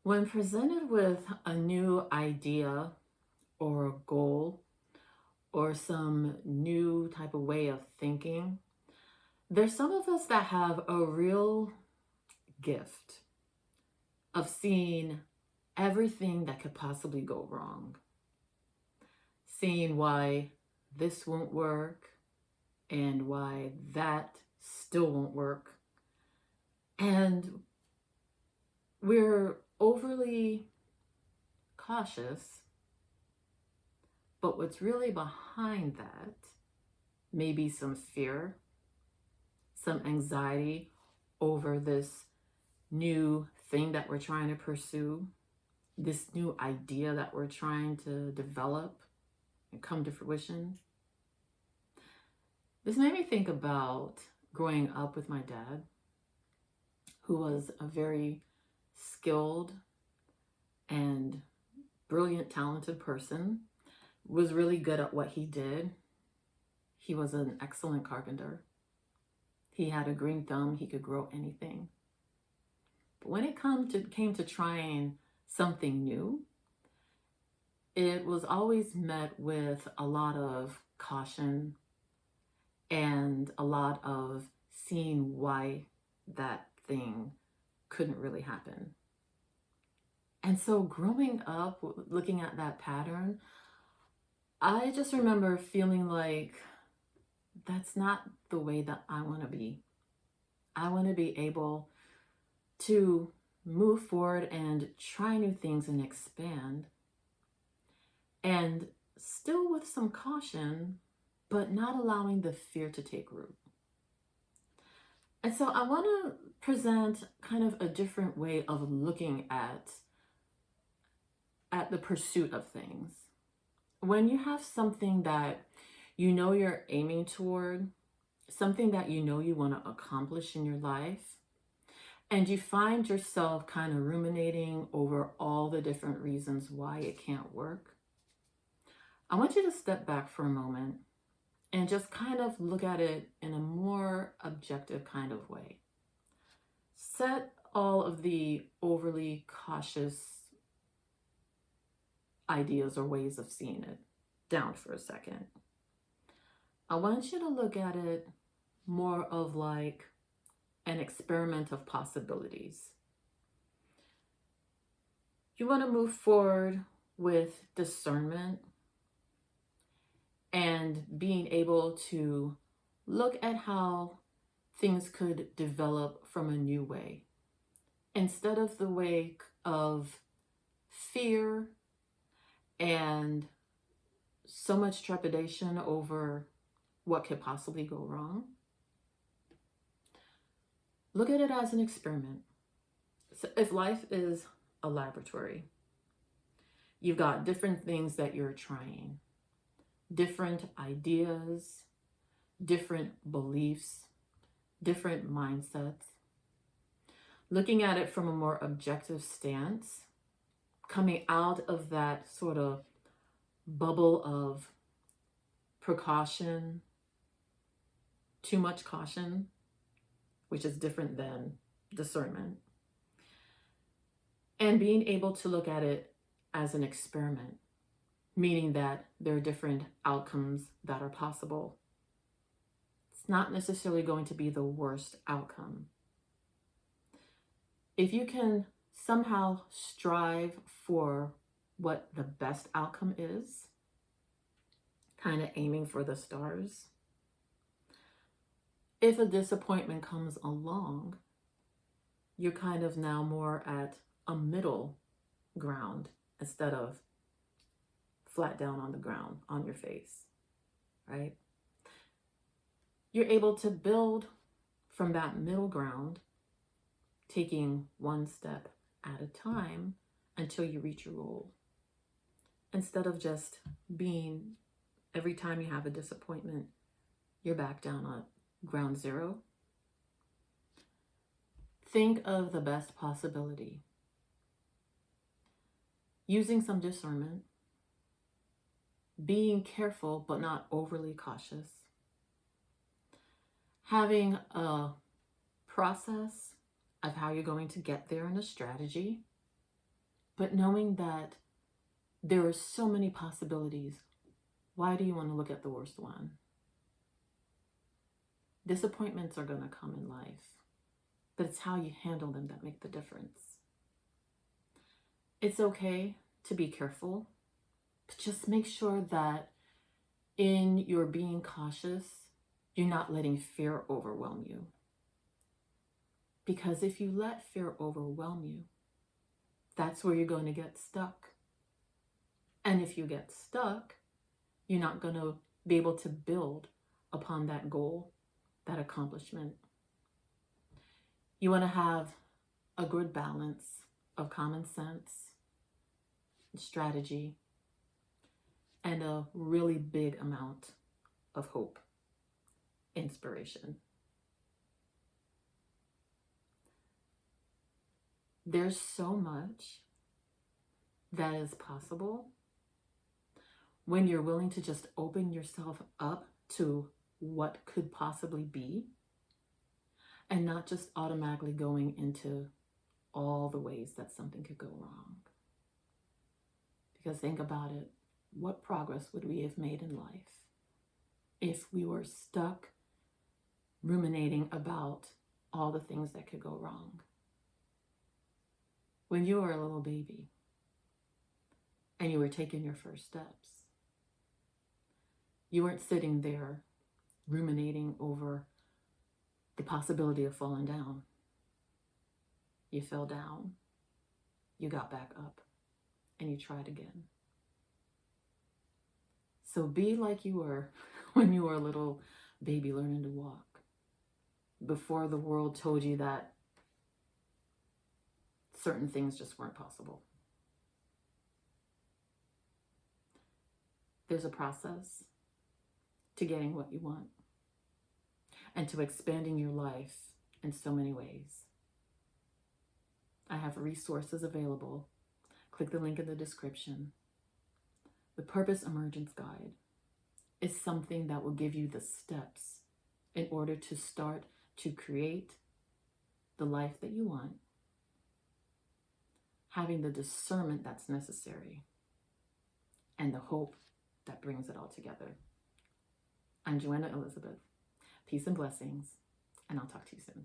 When presented with a new idea or a goal or some new type of way of thinking, there's some of us that have a real gift of seeing everything that could possibly go wrong, seeing why this won't work and why that still won't work. And we're overly cautious, but what's really behind that may be some fear, some anxiety over this new thing that we're trying to pursue, this new idea that we're trying to develop and come to fruition. This made me think about growing up with my dad, who was a very skilled and brilliant, talented person, was really good at what he did. He was an excellent carpenter. He had a green thumb. He could grow anything. But when it came to trying something new, it was always met with a lot of caution and a lot of seeing why that thing couldn't really happen. And so growing up, looking at that pattern, I just remember feeling like that's not the way that I want to be. I want to be able to move forward and try new things and expand, and still with some caution, but not allowing the fear to take root. And so I want to present kind of a different way of looking at the pursuit of things. When you have something that you know you're aiming toward, something that you know you want to accomplish in your life, and you find yourself kind of ruminating over all the different reasons why it can't work, I want you to step back for a moment and just kind of look at it in a more objective kind of way. Set all of the overly cautious ideas or ways of seeing it down for a second. I want you to look at it more of like an experiment of possibilities. You want to move forward with discernment and being able to look at how things could develop from a new way, instead of the way of fear and so much trepidation over what could possibly go wrong. Look at it as an experiment. So if life is a laboratory, you've got different things that you're trying, different ideas, different beliefs, different mindsets. Looking at it from a more objective stance, coming out of that sort of bubble of precaution, too much caution, which is different than discernment, and being able to look at it as an experiment, meaning that there are different outcomes that are possible. It's not necessarily going to be the worst outcome. If you can somehow strive for what the best outcome is, kind of aiming for the stars, if a disappointment comes along, you're kind of now more at a middle ground instead of flat down on the ground on your face, right? You're able to build from that middle ground, taking one step at a time until you reach your goal, instead of just being, every time you have a disappointment, you're back down on ground zero. Think of the best possibility. Using some discernment, being careful but not overly cautious, having a process of how you're going to get there and a strategy, But knowing that there are so many possibilities, why do you want to look at the worst one? Disappointments are going to come in life, but it's how you handle them that make the difference. It's okay to be careful, but just make sure that in your being cautious, you're not letting fear overwhelm you. Because if you let fear overwhelm you, that's where you're going to get stuck. And if you get stuck, you're not going to be able to build upon that goal, that accomplishment. You want to have a good balance of common sense, strategy, and a really big amount of hope, inspiration. There's so much that is possible when you're willing to just open yourself up to what could possibly be, and not just automatically going into all the ways that something could go wrong. Because think about it, what progress would we have made in life if we were stuck ruminating about all the things that could go wrong? When you were a little baby and you were taking your first steps, you weren't sitting there ruminating over the possibility of falling down. You fell down, you got back up, and you tried again. So be like you were when you were a little baby learning to walk, before the world told you that certain things just weren't possible. There's a process to getting what you want and to expanding your life in so many ways. I have resources available. Click the link in the description. The Purpose Emergence Guide is something that will give you the steps in order to start to create the life that you want, having the discernment that's necessary, and the hope that brings it all together. I'm Joanna Elizabeth. Peace and blessings, and I'll talk to you soon.